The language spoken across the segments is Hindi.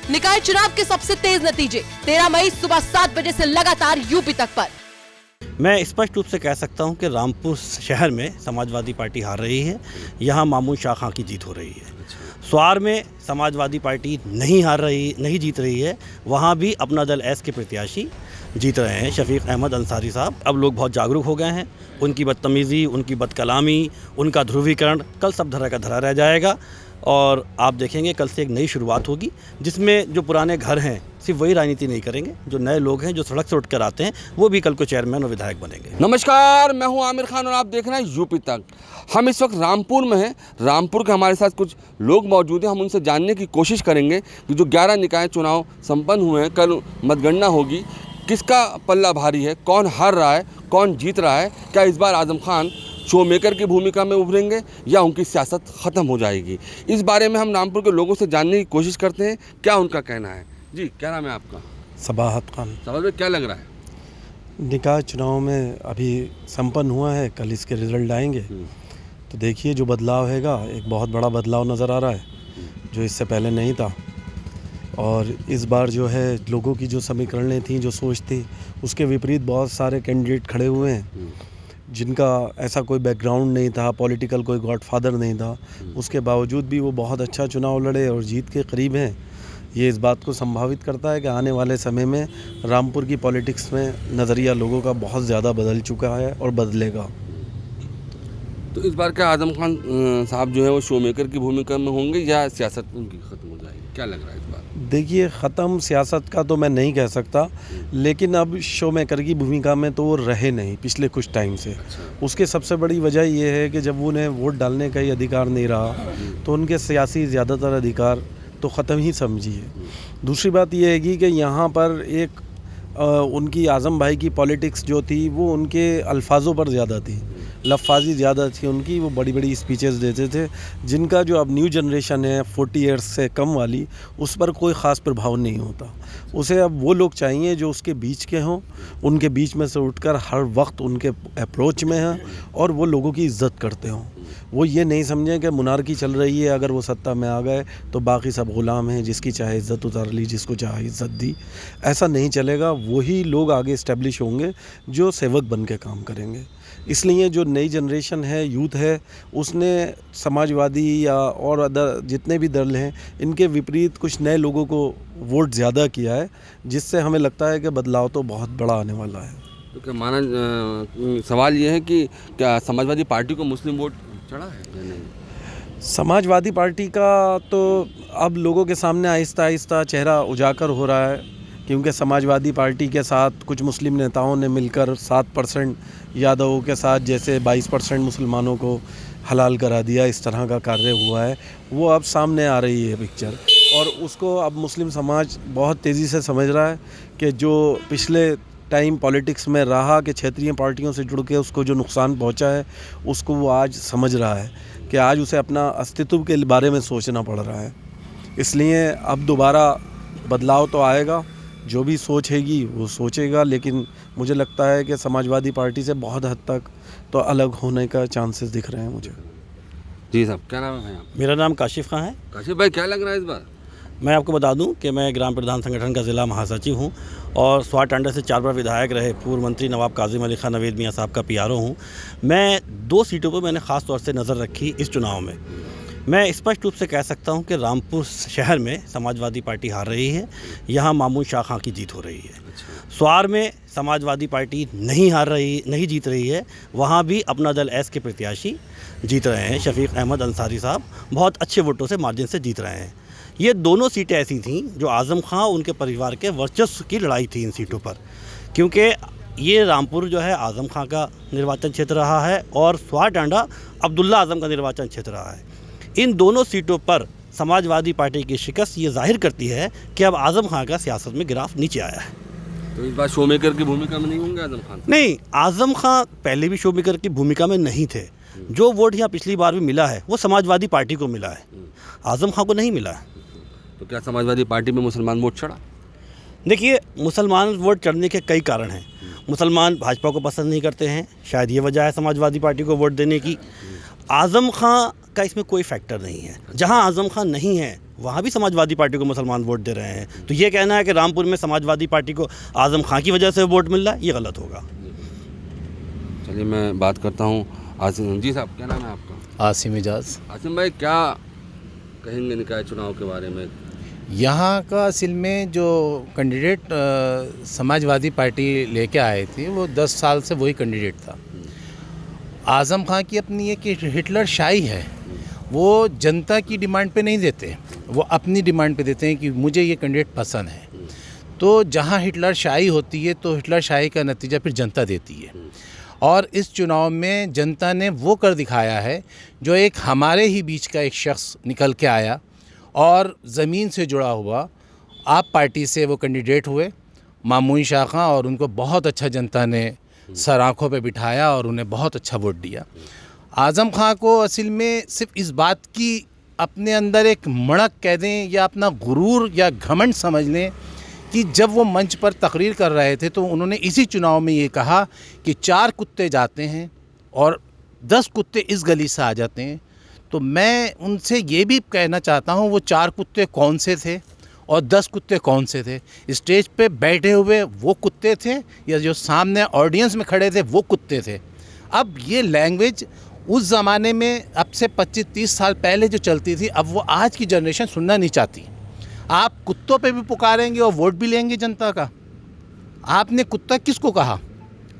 निकाय चुनाव के सबसे तेज नतीजे 13 मई सुबह 7 बजे से लगातार यूपी तक पर। मैं स्पष्ट रूप से कह सकता हूं कि रामपुर शहर में समाजवादी पार्टी हार रही है। यहां मामून शाह खां की जीत हो रही है। स्वार में समाजवादी पार्टी नहीं जीत रही है। वहां भी अपना दल एस के प्रत्याशी जीत रहे हैं, शफीक अहमद अंसारी साहब। अब लोग बहुत जागरूक हो गए हैं। उनकी बदतमीज़ी, उनकी बदकलामी, उनका ध्रुवीकरण कल सब धरा का धरा रह जाएगा और आप देखेंगे कल से एक नई शुरुआत होगी जिसमें जो पुराने घर हैं सिर्फ वही राजनीति नहीं करेंगे, जो नए लोग हैं जो सड़क से उठ कर आते हैं वो भी कल को चेयरमैन और विधायक बनेंगे। नमस्कार, मैं हूं आमिर खान और आप देख रहे हैं यूपी तक। हम इस वक्त रामपुर में हैं। रामपुर के हमारे साथ कुछ लोग मौजूद हैं। हम उनसे जानने की कोशिश करेंगे कि जो 11 निकाय चुनाव संपन्न हुए हैं, कल मतगणना होगी, किसका पल्ला भारी है, कौन हार रहा है, कौन जीत रहा है, क्या इस बार आजम खान शो मेकर की भूमिका में उभरेंगे या उनकी सियासत ख़त्म हो जाएगी। इस बारे में हम रामपुर के लोगों से जानने की कोशिश करते हैं क्या उनका कहना है। जी, क्या नाम है आपका? सबाहत खान। सवाल में क्या लग रहा है? निकाय चुनाव में अभी संपन्न हुआ है, कल इसके रिजल्ट आएंगे तो देखिए जो बदलाव हैगा, एक बहुत बड़ा बदलाव नज़र आ रहा है जो इससे पहले नहीं था। और इस बार जो है लोगों की जो समीकरणें थी, जो सोच थी, उसके विपरीत बहुत सारे कैंडिडेट खड़े हुए हैं जिनका ऐसा कोई बैकग्राउंड नहीं था, पॉलिटिकल कोई गॉडफादर नहीं था। उसके बावजूद भी वो बहुत अच्छा चुनाव लड़े और जीत के करीब हैं। ये इस बात को संभावित करता है कि आने वाले समय में रामपुर की पॉलिटिक्स में नज़रिया लोगों का बहुत ज़्यादा बदल चुका है और बदलेगा। तो इस बार क्या आजम खान साहब जो है वो शो मेकर की भूमिका में होंगे या सियासत उनकी ख़त्म हो जाएगी? क्या लग रहा है इस बार? देखिए, ख़त्म सियासत का तो मैं नहीं कह सकता, लेकिन अब शो मेकर की भूमिका में तो वो रहे नहीं पिछले कुछ टाइम से। उसके सबसे बड़ी वजह ये है कि जब उन्हें वोट डालने का ही अधिकार नहीं रहा तो उनके सियासी ज़्यादातर अधिकार तो ख़त्म ही समझिए। दूसरी बात ये है कि यहाँ पर एक उनकी आज़म भाई की पॉलिटिक्स जो थी वो उनके अल्फाजों पर ज़्यादा थी, लफाजी ज़्यादा थी उनकी। वो बड़ी बड़ी स्पीचेस देते थे जिनका जो अब न्यू जनरेशन है 40 ईयर्स से कम वाली, उस पर कोई ख़ास प्रभाव नहीं होता। उसे अब वो लोग चाहिए जो उसके बीच के हों, उनके बीच में से उठकर हर वक्त उनके अप्रोच में हैं और वो लोगों की इज़्ज़त करते हों। वो ये नहीं समझें कि मुनारकी चल रही है, अगर वो सत्ता में आ गए तो बाकी सब ग़ुलाम हैं, जिसकी चाहे इज़्ज़त उतार ली, जिसको चाहे इज़्ज़त दी। ऐसा नहीं चलेगा। वही लोग आगे इस्टेब्लिश होंगे जो सेवक बन के काम करेंगे। इसलिए जो नई जनरेशन है, यूथ है, उसने समाजवादी या और अदर जितने भी दल हैं इनके विपरीत कुछ नए लोगों को वोट ज़्यादा किया है, जिससे हमें लगता है कि बदलाव तो बहुत बड़ा आने वाला है। तो क्या माना सवाल ये है कि क्या समाजवादी पार्टी को मुस्लिम वोट चढ़ा है या नहीं? समाजवादी पार्टी का तो अब लोगों के सामने आहिस्ता आहिस्ता चेहरा उजागर हो रहा है, क्योंकि समाजवादी पार्टी के साथ कुछ मुस्लिम नेताओं ने मिलकर 7% यादवों के साथ जैसे 22% मुसलमानों को हलाल करा दिया, इस तरह का कार्य हुआ है। वो अब सामने आ रही है पिक्चर और उसको अब मुस्लिम समाज बहुत तेज़ी से समझ रहा है कि जो पिछले टाइम पॉलिटिक्स में रहा कि क्षेत्रीय पार्टियों से जुड़ के उसको जो नुकसान पहुंचा है, उसको वो आज समझ रहा है कि आज उसे अपना अस्तित्व के बारे में सोचना पड़ रहा है। इसलिए अब दोबारा बदलाव तो आएगा, जो भी सोचेगी वो सोचेगा, लेकिन मुझे लगता है कि समाजवादी पार्टी से बहुत हद तक तो अलग होने का चांसेस दिख रहे हैं मुझे। जी साहब, क्या नाम है आप? मेरा नाम काशिफ खां है। काशिफ भाई, क्या लग रहा है इस बार? मैं आपको बता दूं कि मैं ग्राम प्रधान संगठन का ज़िला महासचिव हूं और स्वार टांडा से 4 बार विधायक रहे पूर्व मंत्री नवाब काजिम अली खान नवीद मियाँ साहब का पीआरओ हूं। मैं 2 सीटों पर मैंने ख़ास तौर से नज़र रखी इस चुनाव में। मैं स्पष्ट रूप से कह सकता हूं कि रामपुर शहर में समाजवादी पार्टी हार रही है। यहां मामून शाह खां की जीत हो रही है। स्वार में समाजवादी पार्टी नहीं जीत रही है। वहां भी अपना दल एस के प्रत्याशी जीत रहे हैं, शफीक अहमद अंसारी साहब बहुत अच्छे वोटों से मार्जिन से जीत रहे हैं। ये दोनों सीटें ऐसी थीं जो आज़म खां उनके परिवार के वर्चस्व की लड़ाई थी इन सीटों पर, क्योंकि ये रामपुर जो है आज़म खां का निर्वाचन क्षेत्र रहा है और स्वार टांडा अब्दुल्ला आज़म का निर्वाचन क्षेत्र रहा है। इन दोनों सीटों पर समाजवादी पार्टी की शिकस्त ये जाहिर करती है कि अब आज़म खां का सियासत में गिराफ नीचे आया है। तो इस बार शो मेकर की भूमिका में नहीं होंगे आज़म खान? नहीं, आज़म खां पहले भी शो मेकर की भूमिका में नहीं थे। जो वोट यहाँ पिछली बार भी मिला है वो समाजवादी पार्टी को मिला है, आज़म खां को नहीं मिला है। तो क्या समाजवादी पार्टी में मुसलमान वोट चढ़ा? देखिए, मुसलमान वोट चढ़ने के कई कारण हैं। मुसलमान भाजपा को पसंद नहीं करते हैं, शायद ये वजह है समाजवादी पार्टी को वोट देने की। आज़म खां का इसमें कोई फैक्टर नहीं है। जहां आज़म खां नहीं है वहाँ भी समाजवादी पार्टी को मुसलमान वोट दे रहे हैं। तो ये कहना है कि रामपुर में समाजवादी पार्टी को आज़म खां की वजह से वोट मिल रहा है, ये गलत होगा। चलिए मैं बात करता हूँ आसिम जी साहब, क्या नाम है आपका? आसिम इजाज़। आसिम भाई, क्या कहेंगे निकाय चुनाव के बारे में? यहाँ का असल में जो कैंडिडेट समाजवादी पार्टी लेके आए थे वो 10 साल से वही कैंडिडेट था। आज़म खां की अपनी एक हिटलर शाही है, वो जनता की डिमांड पे नहीं देते, वो अपनी डिमांड पे देते हैं कि मुझे ये कैंडिडेट पसंद है। तो जहाँ हिटलर शाही होती है तो हिटलर शाही का नतीजा फिर जनता देती है। और इस चुनाव में जनता ने वो कर दिखाया है जो एक हमारे ही बीच का एक शख्स निकल के आया और ज़मीन से जुड़ा हुआ आप पार्टी से वो कैंडिडेट हुए मामून शाह खां, और उनको बहुत अच्छा जनता ने सर आँखों पे बिठाया और उन्हें बहुत अच्छा वोट दिया। आज़म खां को असल में सिर्फ इस बात की अपने अंदर एक मड़क कह दें या अपना गुरूर या घमंड समझ लें कि जब वो मंच पर तकरीर कर रहे थे तो उन्होंने इसी चुनाव में ये कहा कि 4 कुत्ते जाते हैं और 10 कुत्ते इस गली से आ जाते हैं। तो मैं उनसे ये भी कहना चाहता हूँ वो 4 कुत्ते कौन से थे और 10 कुत्ते कौन से थे? स्टेज पे बैठे हुए वो कुत्ते थे या जो सामने ऑडियंस में खड़े थे वो कुत्ते थे? अब ये लैंग्वेज उस ज़माने में अब से 25-30 साल पहले जो चलती थी, अब वो आज की जनरेशन सुनना नहीं चाहती। आप कुत्तों पे भी पुकारेंगे और वोट भी लेंगे जनता का। आपने कुत्ता किसको कहा?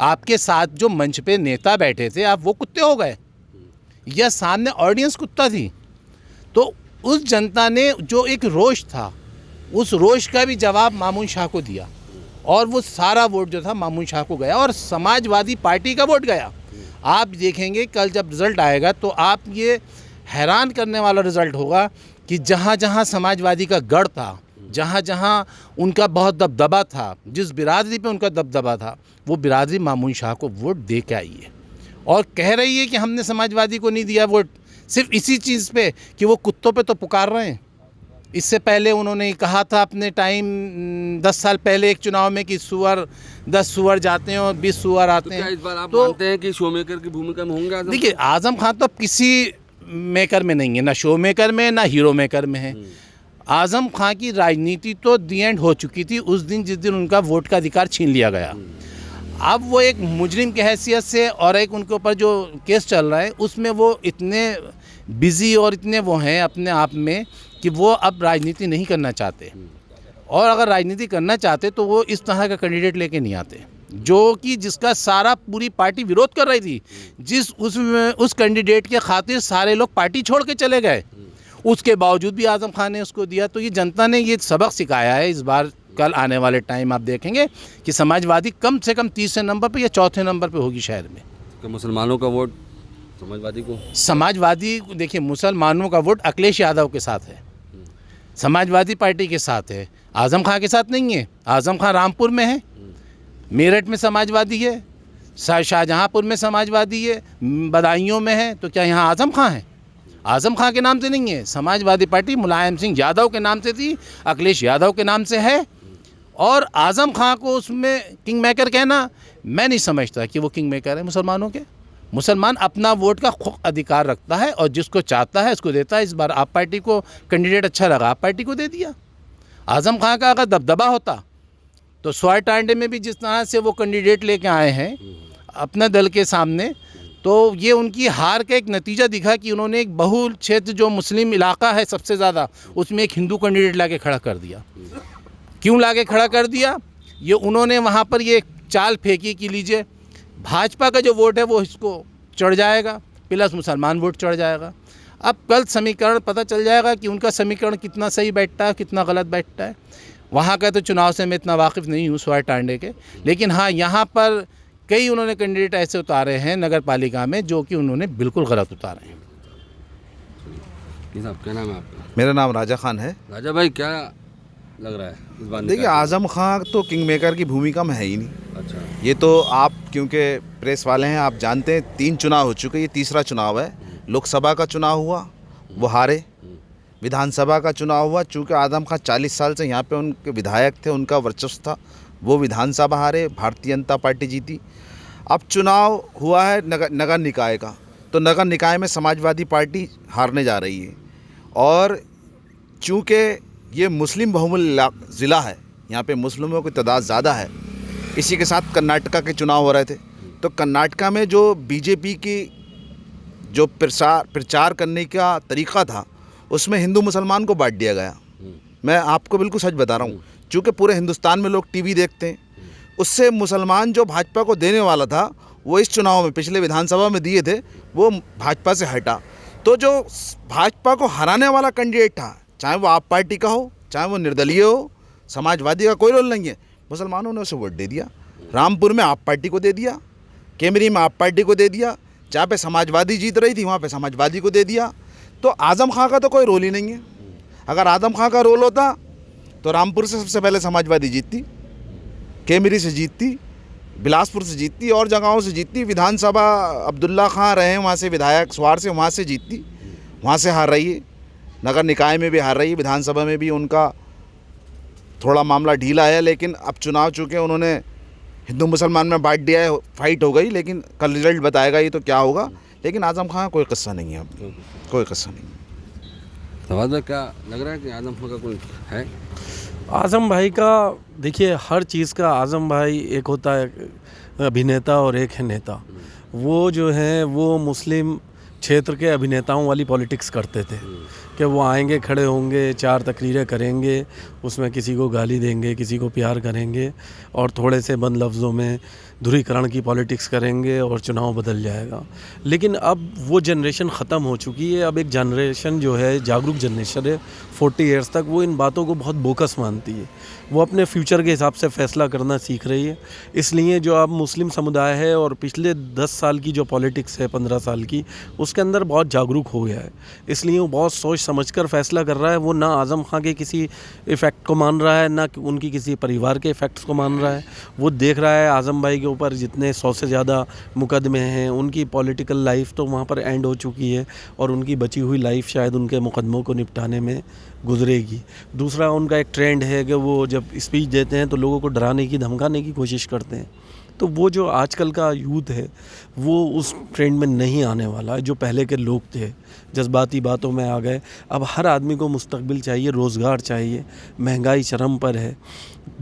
आपके साथ जो मंच पे नेता बैठे थे आप वो कुत्ते हो गए या सामने ऑडियंस कुत्ता थी? तो उस जनता ने जो एक रोष था उस रोष का भी जवाब मामून शाह को दिया और वो सारा वोट जो था मामून शाह को गया और समाजवादी पार्टी का वोट गया। आप देखेंगे कल जब रिज़ल्ट आएगा तो आप ये हैरान करने वाला रिज़ल्ट होगा कि जहाँ जहाँ समाजवादी का गढ़ था, जहाँ जहाँ उनका बहुत दबदबा था, जिस बिरादरी पे उनका दबदबा था, वो बिरादरी मामून शाह को वोट दे के आई है और कह रही है कि हमने समाजवादी को नहीं दिया वोट सिर्फ इसी चीज़ पे कि वो कुत्तों पे तो पुकार रहे हैं। इससे पहले उन्होंने कहा था अपने टाइम 10 साल पहले एक चुनाव में कि 10 सुअर जाते हैं और 20 सुअर आते हैं। इस बार आप तो मानते हैं कि शो मेकर की भूमिका में होंगे आज़म? देखिए, आज़म खां तो किसी मेकर में नहीं है, ना शो मेकर में ना हीरो मेकर में है। आज़म खां की राजनीति तो दी एंड हो चुकी थी उस दिन जिस दिन उनका वोट का अधिकार छीन लिया गया। अब वो एक मुजरिम की हैसियत से और एक उनके ऊपर जो केस चल रहा है उसमें वो इतने बिज़ी और इतने वो हैं अपने आप में कि वो अब राजनीति नहीं करना चाहते, और अगर राजनीति करना चाहते तो वो इस तरह का कैंडिडेट लेके नहीं आते जो कि जिसका सारा पूरी पार्टी विरोध कर रही थी। जिस उस कैंडिडेट के खातिर सारे लोग पार्टी छोड़ के चले गए, उसके बावजूद भी आज़म खान ने उसको दिया। तो ये जनता ने ये सबक सिखाया है। इस बार कल आने वाले टाइम आप देखेंगे कि समाजवादी कम से कम 3 नंबर पे या 4थे नंबर पे होगी शहर में। तो मुसलमानों का वोट समाजवादी को? समाजवादी देखिए, मुसलमानों का वोट अखिलेश यादव के साथ है, समाजवादी पार्टी के साथ है, आज़म खां के साथ नहीं है। आज़म खां रामपुर में है, मेरठ में समाजवादी है, शाहजहांपुर में समाजवादी है, बदायूं में है। तो क्या यहाँ आज़म खां है? आज़म खां के नाम से नहीं है। समाजवादी पार्टी मुलायम सिंह यादव के नाम से थी, अखिलेश यादव के नाम से है। और आज़म खां को उसमें किंग मेकर कहना, मैं नहीं समझता कि वो किंग मेकर है मुसलमानों के। मुसलमान अपना वोट का खुद अधिकार रखता है और जिसको चाहता है उसको देता है। इस बार आप पार्टी को कैंडिडेट अच्छा लगा, आप पार्टी को दे दिया। आज़म खां का अगर दबदबा होता तो स्वार टांडे में भी जिस तरह से वो कैंडिडेट लेके आए हैं अपने दल के सामने, तो ये उनकी हार का एक नतीजा दिखा कि उन्होंने एक बहुल क्षेत्र जो मुस्लिम इलाका है सबसे ज़्यादा, उसमें एक हिंदू कैंडिडेट ला के खड़ा कर दिया। क्यों ला के खड़ा कर दिया? ये उन्होंने वहाँ पर ये चाल फेंकी कि लीजिए भाजपा का जो वोट है वो इसको चढ़ जाएगा, प्लस मुसलमान वोट चढ़ जाएगा। अब कल समीकरण पता चल जाएगा कि उनका समीकरण कितना सही बैठता है, कितना गलत बैठता है। वहाँ का तो चुनाव से मैं इतना वाकिफ़ नहीं हूँ स्वार टांडे के, लेकिन हाँ यहाँ पर कई उन्होंने कैंडिडेट ऐसे उतारे हैं नगर पालिका में जो कि उन्होंने बिल्कुल गलत उतारे हैं। साहब, क्या नाम है आपका? मेरा नाम राजा खान है। राजा भाई, क्या लग रहा है इस बार? देखिए, आज़म खां तो किंग मेकर की भूमिका में है ही नहीं। अच्छा, ये तो आप क्योंकि प्रेस वाले हैं, आप जानते हैं 3 चुनाव हो चुके, ये तीसरा चुनाव है। लोकसभा का चुनाव हुआ, वो हारे। विधानसभा का चुनाव हुआ, चूँकि आज़म खां 40 साल से यहाँ पे उनके विधायक थे, उनका वर्चस्व था, वो विधानसभा हारे, भारतीय जनता पार्टी जीती। अब चुनाव हुआ है नगर निकाय का, तो नगर निकाय में समाजवादी पार्टी हारने जा रही है और चूँकि ये मुस्लिम बहुमूल्य ज़िला है, यहाँ पे मुस्लिमों की तादाद ज़्यादा है। इसी के साथ कर्नाटका के चुनाव हो रहे थे, तो कर्नाटका में जो बीजेपी की जो प्रचार करने का तरीका था, उसमें हिंदू मुसलमान को बांट दिया गया। मैं आपको बिल्कुल सच बता रहा हूँ, चूँकि पूरे हिंदुस्तान में लोग टीवी देखते हैं, उससे मुसलमान जो भाजपा को देने वाला था वो इस चुनाव में पिछले विधानसभा में दिए थे, वो भाजपा से हटा। तो जो भाजपा को हराने वाला कैंडिडेट था, चाहे वो आप पार्टी का हो, चाहे वो निर्दलीय हो, समाजवादी का कोई रोल नहीं है, मुसलमानों ने उसे वोट दे दिया। रामपुर में आप पार्टी को दे दिया, केमरी में आप पार्टी को दे दिया, जहाँ पे समाजवादी जीत रही थी वहाँ पे समाजवादी को दे दिया। तो आज़म खां का तो कोई रोल ही नहीं है। अगर आज़म खां का रोल होता तो रामपुर से सबसे पहले समाजवादी जीतती, केमरी से जीतती, बिलासपुर से जीतती, और जगहों से जीतती। विधानसभा अब्दुल्ला खां रहे हैं वहाँ से विधायक, स्वार से वहाँ से जीतती, वहाँ से हार रही है। नगर निकाय में भी हार रही है, विधानसभा में भी उनका थोड़ा मामला ढीला है। लेकिन अब चुनाव चूँकि उन्होंने हिंदू मुसलमान में बांट दिया है, फाइट हो गई, लेकिन कल रिजल्ट बताएगा ये तो क्या होगा। लेकिन आज़म खां कोई किस्सा नहीं है, अब कोई किस्सा नहीं। फवाद भाई, क्या लग रहा है कि आज़म खां का कोई है? आज़म भाई का देखिए, हर चीज़ का आज़म भाई एक होता है अभिनेता और एक है नेता। वो जो है वो मुस्लिम क्षेत्र के अभिनेताओं वाली पॉलिटिक्स करते थे कि वो आएंगे, खड़े होंगे, 4 तकरीरें करेंगे, उसमें किसी को गाली देंगे, किसी को प्यार करेंगे और थोड़े से बंद लफ्ज़ों में ध्रुवीकरण की पॉलिटिक्स करेंगे और चुनाव बदल जाएगा। लेकिन अब वो जनरेशन ख़त्म हो चुकी है। अब एक जनरेशन जो है जागरूक जनरेशन है, 40 ईयर्स तक वो इन बातों को बहुत बोकस मानती है। वो अपने फ्यूचर के हिसाब से फ़ैसला करना सीख रही है। इसलिए जो अब मुस्लिम समुदाय है और पिछले 10 साल की जो पॉलिटिक्स है, 15 साल की, उसके अंदर बहुत जागरूक हो गया है। इसलिए वो बहुत सोच समझकर फ़ैसला कर रहा है। वो ना आज़म खां के किसी इफ़ेक्ट को मान रहा है, ना उनकी किसी परिवार के इफ़ेक्ट्स को मान रहा है। वो देख रहा है आज़म भाई के ऊपर जितने 100 से ज़्यादा मुकदमे हैं, उनकी पॉलिटिकल लाइफ तो वहाँ पर एंड हो चुकी है और उनकी बची हुई लाइफ शायद उनके मुकदमों को निपटाने में गुजरेगी। दूसरा, उनका एक ट्रेंड है कि वो जब स्पीच देते हैं तो लोगों को डराने की, धमकाने की कोशिश करते हैं। तो वो जो आजकल का यूथ है वो उस ट्रेंड में नहीं आने वाला है। जो पहले के लोग थे जज्बाती बातों में आ गए। अब हर आदमी को मुस्तकबिल चाहिए, रोज़गार चाहिए। महंगाई चरम पर है,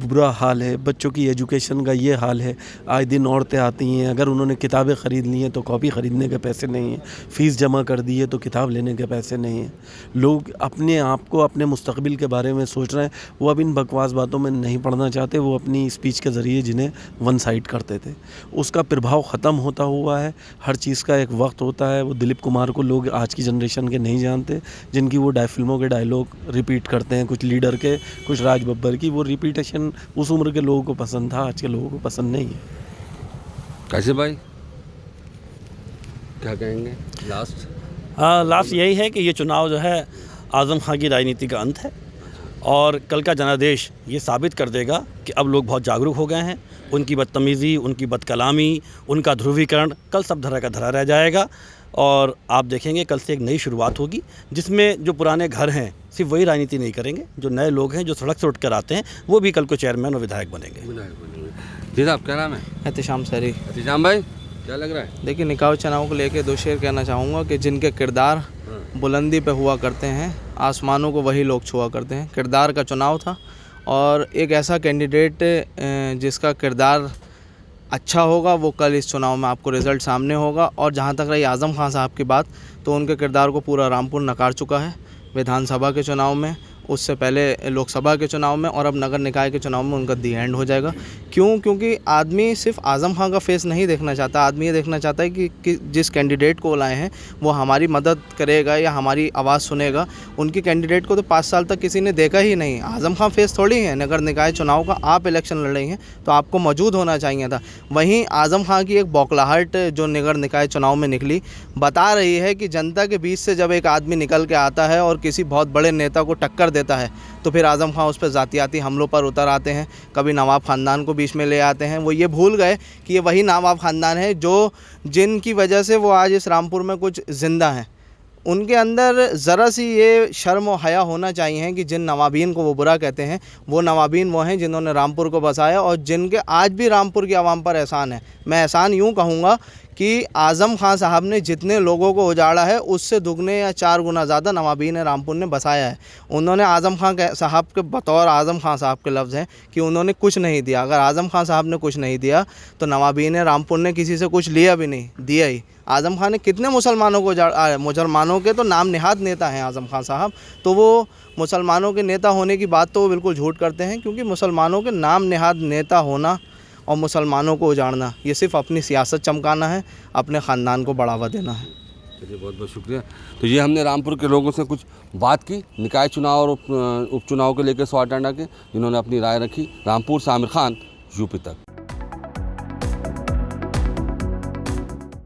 बुरा हाल है, बच्चों की एजुकेशन का ये हाल है। आए दिन औरतें आती हैं, अगर उन्होंने किताबें ख़रीद ली हैं तो कॉपी ख़रीदने के पैसे नहीं हैं, फ़ीस जमा कर दी है तो किताब लेने के पैसे नहीं हैं। लोग अपने आप को, अपने मुस्तकबिल के बारे में सोच रहे हैं। वो अब इन बकवास बातों में नहीं पढ़ना चाहते। वो अपनी स्पीच के ज़रिए जिन्हें वन साइड करते थे, उसका प्रभाव ख़त्म होता हुआ है। हर चीज़ का एक वक्त होता है। वो दिलीप कुमार को लोग आज की जनरेशन के नहीं जानते, जिनकी वो फिल्मों के डायलॉग रिपीट करते हैं, कुछ लीडर के, कुछ राज बब्बर की। वो रिपीटेशन उस उम्र के लोगों को पसंद था, आज के लोगों को पसंद नहीं है। कैसे भाई, क्या कहेंगे लास्ट? लास्ट यही है कि ये चुनाव जो है आज़म खां की राजनीति का अंत है और कल का जनादेश ये साबित कर देगा कि अब लोग बहुत जागरूक हो गए हैं। उनकी बदतमीज़ी, उनकी बदकलामी, उनका ध्रुवीकरण कल सब धरा का धरा रह जाएगा और आप देखेंगे कल से एक नई शुरुआत होगी, जिसमें जो पुराने घर हैं सिर्फ वही राजनीति नहीं करेंगे, जो नए लोग हैं जो सड़क से उठ कर आते हैं वो भी कल को चेयरमैन और विधायक बनेंगे। जी साहब, क्या नाम है? एहतिशाम सरी। एहतिशाम भाई, क्या लग रहा है? देखिए, निकाह चुनाव को लेकर 2 शेर कहना चाहूँगा कि जिनके किरदार बुलंदी पे हुआ करते हैं, आसमानों को वही लोग छुआ करते हैं। किरदार का चुनाव था और एक ऐसा कैंडिडेट जिसका किरदार अच्छा होगा वो कल इस चुनाव में आपको रिज़ल्ट सामने होगा। और जहाँ तक रही आज़म खां साहब की बात, तो उनके किरदार को पूरा रामपुर नकार चुका है विधानसभा के चुनाव में, उससे पहले लोकसभा के चुनाव में, और अब नगर निकाय के चुनाव में उनका दी एंड हो जाएगा। क्यों? क्योंकि आदमी सिर्फ आज़म खां का फेस नहीं देखना चाहता। आदमी ये देखना चाहता है कि जिस कैंडिडेट को लाए हैं वो हमारी मदद करेगा या हमारी आवाज़ सुनेगा। उनकी कैंडिडेट को तो 5 साल तक किसी ने देखा ही नहीं। आज़म खां फेस थोड़ी है नगर निकाय चुनाव का। आप इलेक्शन लड़ रही हैं तो आपको मौजूद होना चाहिए था। वहीं आज़म खां की एक बौखलाहट जो नगर निकाय चुनाव में निकली बता रही है कि जनता के बीच से जब एक आदमी निकल के आता है और किसी बहुत बड़े नेता को टक्कर देता है तो फिर आज़म खां उस पर ज़ातियाती हमलों पर उतर आते हैं। कभी नवाब ख़ानदान को बीच में ले आते हैं। वो ये भूल गए कि ये वही नवाब ख़ानदान है जिनकी वजह से वो आज इस रामपुर में कुछ ज़िंदा हैं। उनके अंदर ज़रा सी ये शर्म और हया होना चाहिए कि जिन नवाबीन को वो बुरा कहते हैं वो नवाबीन वो हैं जिन्होंने रामपुर को बसाया और जिनके आज भी रामपुर की आवाम पर एहसान है। मैं एहसान यूँ कहूँगा कि आज़म खान साहब ने जितने लोगों को उजाड़ा है उससे दुगने या 4 गुना ज़्यादा नवाबीन रामपुर ने बसाया है। उन्होंने आज़म खान साहब के बतौर आज़म खान साहब के लफ्ज़ हैं कि उन्होंने कुछ नहीं दिया। अगर आज़म खान साहब ने कुछ नहीं दिया तो नवाबीन रामपुर ने किसी से कुछ लिया भी नहीं, दिया ही। आज़म खान ने कितने मुसलमानों को मुसलमानों के तो नाम निहाद नेता हैं आज़म खान साहब, तो वो मुसलमानों के नेता होने की बात तो वो बिल्कुल झूठ करते हैं, क्योंकि मुसलमानों के नाम निहाद नेता होना और मुसलमानों को उजाड़ना ये सिर्फ अपनी सियासत चमकाना है, अपने ख़ानदान को बढ़ावा देना है। चलिए, बहुत बहुत शुक्रिया। तो ये हमने रामपुर के लोगों से कुछ बात की निकाय चुनाव और उपचुनाव को लेकर स्वाटांडा के, जिन्होंने अपनी राय रखी। रामपुर से आमिर खान, यूपी तक।